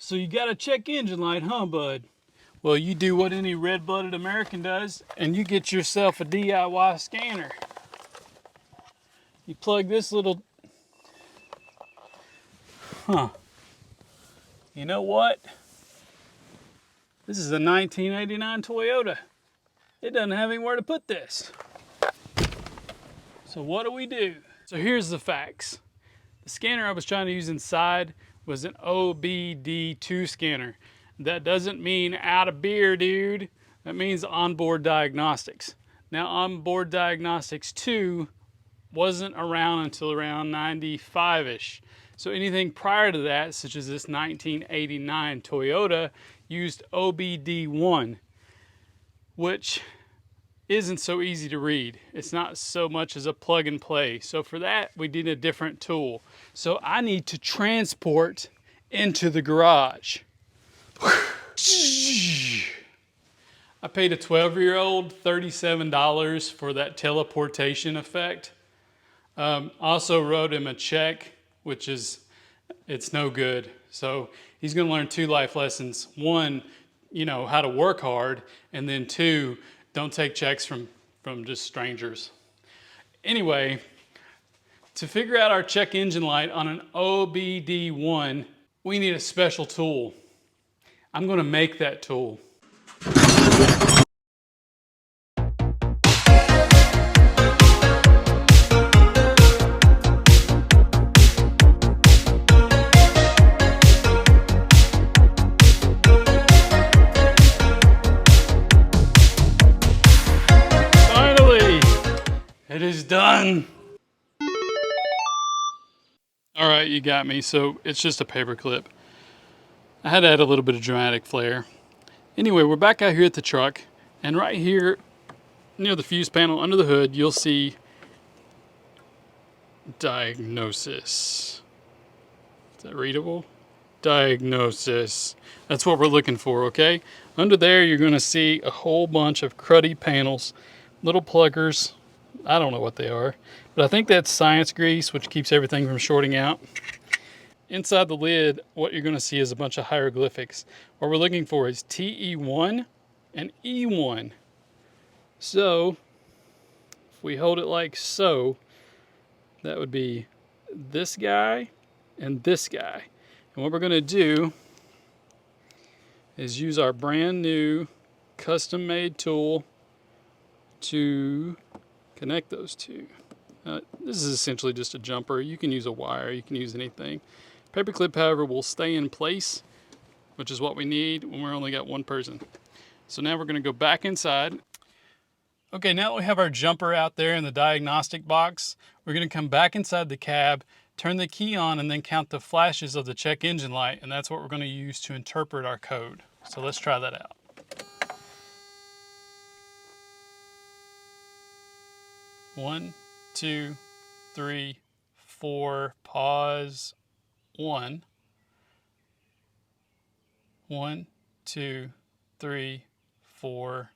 So you got a check engine light, huh, bud? Well, you do what any red-blooded American does, and you get yourself a DIY scanner. You plug this little... You know what? This is a 1989 Toyota. It doesn't have anywhere to put this. So what do? So here's the facts. The scanner I was trying to use inside was an OBD2 scanner. That doesn't mean out of beer, dude. That means onboard diagnostics. Now, onboard diagnostics 2 wasn't around until around 95-ish. So anything prior to that, such as this 1989 Toyota, used OBD1, which isn't so easy to read. It's not so much as a plug and play. So for that, we need a different tool. So I need to transport into the garage. I paid a 12-year-old $37 for that teleportation effect. Also wrote him a check, which is, it's no good. So he's gonna learn 2 life lessons. 1, you know, how to work hard, and then 2, don't take checks from just strangers. Anyway, to figure out our check engine light on an OBD1, we need a special tool. I'm gonna make that tool. It is done. All right, you got me. So it's just a paper clip. I had to add a little bit of dramatic flair. Anyway, we're back out here at the truck, and right here near the fuse panel under the hood, you'll see diagnosis. Is that readable? Diagnosis. That's what we're looking for, okay? Under there, you're gonna see a whole bunch of cruddy panels, little pluggers. I don't know what they are, but I think that's science grease, which keeps everything from shorting out. Inside the lid, what you're going to see is a bunch of hieroglyphics. What we're looking for is TE1 and E1. So, if we hold it like so, that would be this guy and this guy. And what we're going to do is use our brand new custom-made tool to connect those two. This is essentially just a jumper. You can use a wire, you can use anything. Paperclip, however, will stay in place, which is what we need when we're only got one person. So now we're going to go back inside. Okay, now that we have our jumper out there in the diagnostic box, we're going to come back inside the cab, turn the key on, and then count the flashes of the check engine light, and that's what we're going to use to interpret our code. So let's try that out. 1, 2, 3, 4, pause, 1. 1, 2, 3, 4,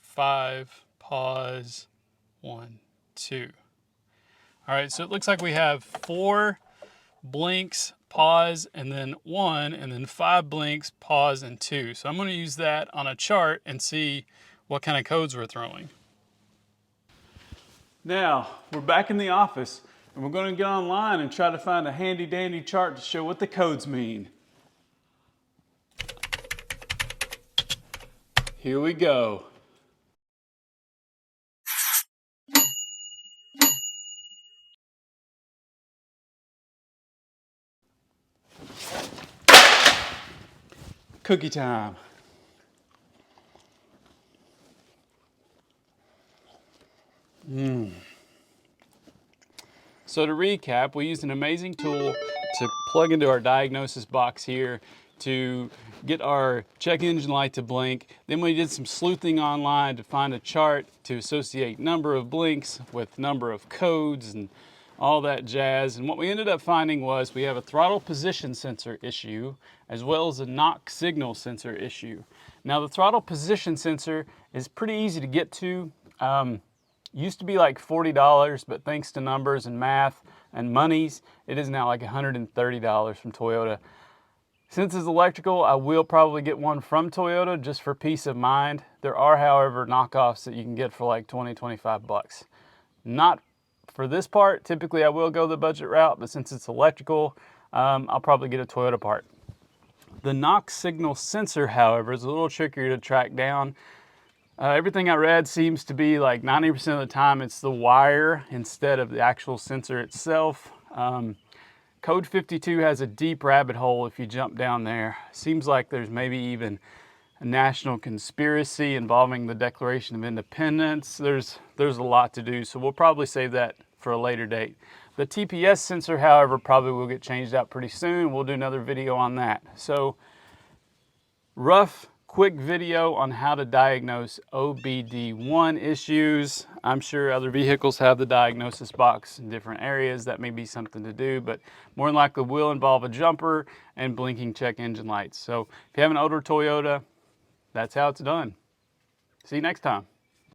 5, pause, 1, 2. All right, so it looks like we have 4 blinks, pause, and then 1, and then 5 blinks, pause, and 2. So I'm going to use that on a chart and see what kind of codes we're throwing. Now, we're back in the office, and we're going to get online and try to find a handy-dandy chart to show what the codes mean. Here we go. Cookie time. So to recap, we used an amazing tool to plug into our diagnosis box here to get our check engine light to blink. Then we did some sleuthing online to find a chart to associate number of blinks with number of codes and all that jazz. And what we ended up finding was we have a throttle position sensor issue as well as a knock signal sensor issue. Now the throttle position sensor is pretty easy to get to. Used to be like $40, but thanks to numbers and math and monies, it is now like $130 from Toyota. Since it's electrical, I will probably get one from Toyota just for peace of mind. There are, however, knockoffs that you can get for like 20, 25 bucks. Not for this part. Typically I will go the budget route, but since it's electrical, I'll probably get a Toyota part. The knock signal sensor, however, is a little trickier to track down. Everything I read seems to be like 90% of the time it's the wire instead of the actual sensor itself. Code 52 has a deep rabbit hole if you jump down there. Seems like there's maybe even a national conspiracy involving the Declaration of Independence. There's a lot to do, so we'll probably save that for a later date. The TPS sensor, however, probably will get changed out pretty soon. We'll do another video on that. So, rough, quick video on how to diagnose OBD1 issues. I'm sure other vehicles have the diagnosis box in different areas. That may be something to do, but more than likely will involve a jumper and blinking check engine lights. So if you have an older Toyota, that's how it's done. See you next time.